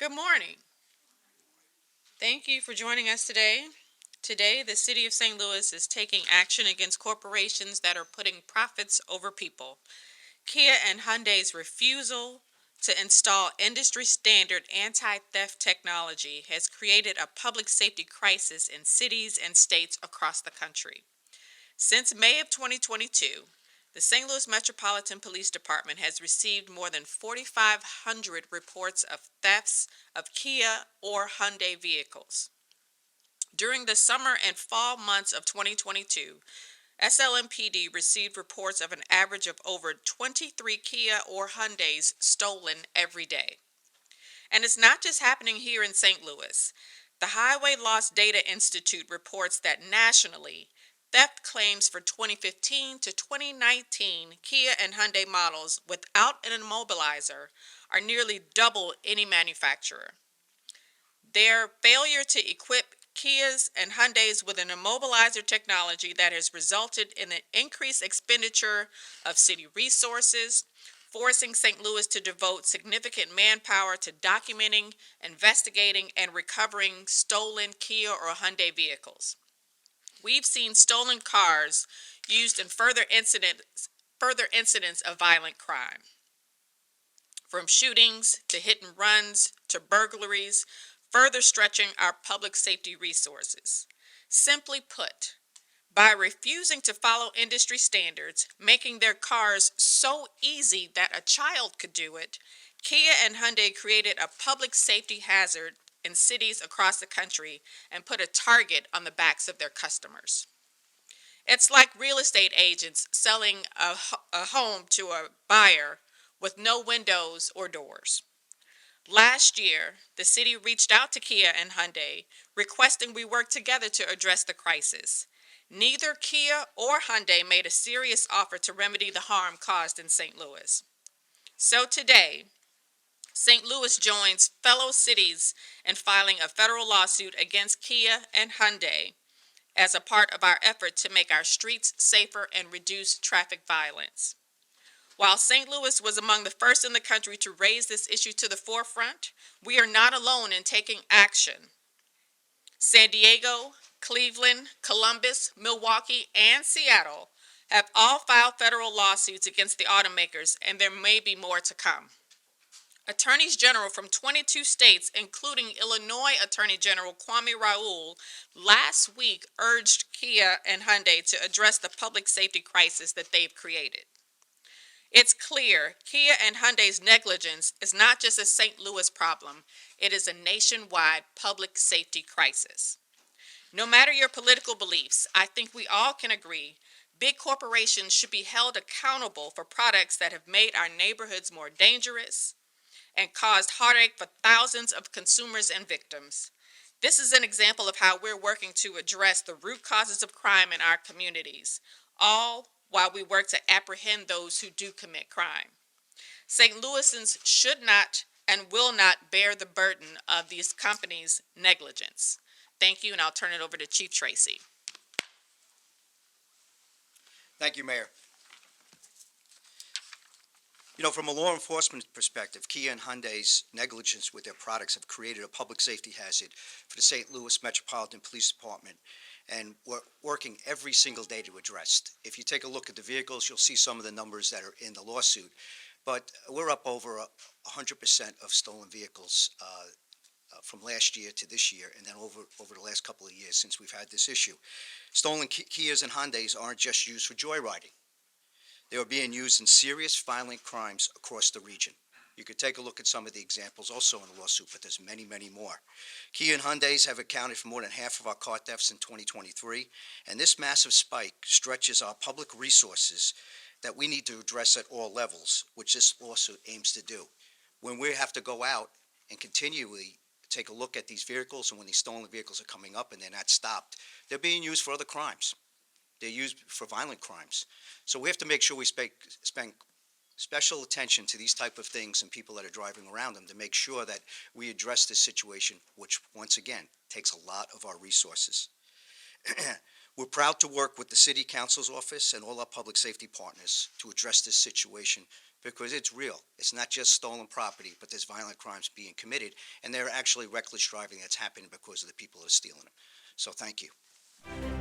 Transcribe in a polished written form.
Good morning. Thank you for joining us today. Today, the City of St. Louis is taking action against corporations that are putting profits over people. Kia and Hyundai's refusal to install industry standard anti-theft technology has created a public safety crisis in cities and states across the country. Since May of 2022, the St. Louis Metropolitan Police Department has received more than 4,500 reports of thefts of Kia or Hyundai vehicles. During the summer and fall months of 2022, SLMPD received reports of an average of over 23 Kia or Hyundais stolen every day. And it's not just happening here in St. Louis. The Highway Loss Data Institute reports that nationally, theft claims for 2015 to 2019 Kia and Hyundai models without an immobilizer are nearly double any manufacturer. Their failure to equip Kias and Hyundais with an immobilizer technology that has resulted in an increased expenditure of city resources, forcing St. Louis to devote significant manpower to documenting, investigating, and recovering stolen Kia or Hyundai vehicles. We've seen stolen cars used in further incidents of violent crime. From shootings to hit and runs to burglaries, further stretching our public safety resources. Simply put, by refusing to follow industry standards, making their cars so easy that a child could do it, Kia and Hyundai created a public safety hazard in cities across the country and put a target on the backs of their customers. It's like real estate agents selling a home to a buyer with no windows or doors. Last year, the city reached out to Kia and Hyundai, requesting we work together to address the crisis. Neither Kia or Hyundai made a serious offer to remedy the harm caused in St. Louis. So today, St. Louis joins fellow cities in filing a federal lawsuit against Kia and Hyundai as a part of our effort to make our streets safer and reduce traffic violence. While St. Louis was among the first in the country to raise this issue to the forefront, we are not alone in taking action. San Diego, Cleveland, Columbus, Milwaukee, and Seattle have all filed federal lawsuits against the automakers, and there may be more to come. Attorneys General from 22 states, including Illinois Attorney General Kwame Raoul, last week urged Kia and Hyundai to address the public safety crisis that they've created. It's clear Kia and Hyundai's negligence is not just a St. Louis problem, it is a nationwide public safety crisis. No matter your political beliefs, I think we all can agree big corporations should be held accountable for products that have made our neighborhoods more dangerous and caused heartache for thousands of consumers and victims. This is an example of how we're working to address the root causes of crime in our communities, all while we work to apprehend those who do commit crime. St. Louisans should not and will not bear the burden of these companies' negligence. Thank you, and I'll turn it over to Chief Tracy. Thank you, Mayor. You know, from a law enforcement perspective, Kia and Hyundai's negligence with their products have created a public safety hazard for the St. Louis Metropolitan Police Department, and we're working every single day to address. If you take a look at the vehicles, you'll see some of the numbers that are in the lawsuit, but we're up over 100% of stolen vehicles from last year to this year, and then over the last couple of years since we've had this issue. Stolen Kias and Hyundais aren't just used for joyriding. They are being used in serious violent crimes across the region. You could take a look at some of the examples also in the lawsuit, but there's many, many more. Kia and Hyundais have accounted for more than half of our car thefts in 2023, and this massive spike stretches our public resources that we need to address at all levels, which this lawsuit aims to do. When we have to go out and continually take a look at these vehicles, and when these stolen vehicles are coming up and they're not stopped, they're being used for other crimes. They're used for violent crimes. So we have to make sure we spend special attention to these type of things and people that are driving around them to make sure that we address this situation, which once again takes a lot of our resources. We're proud to work with the City Council's office and all our public safety partners to address this situation because it's real. It's not just stolen property, but there's violent crimes being committed, and they're actually reckless driving that's happening because of the people that are stealing them. So thank you.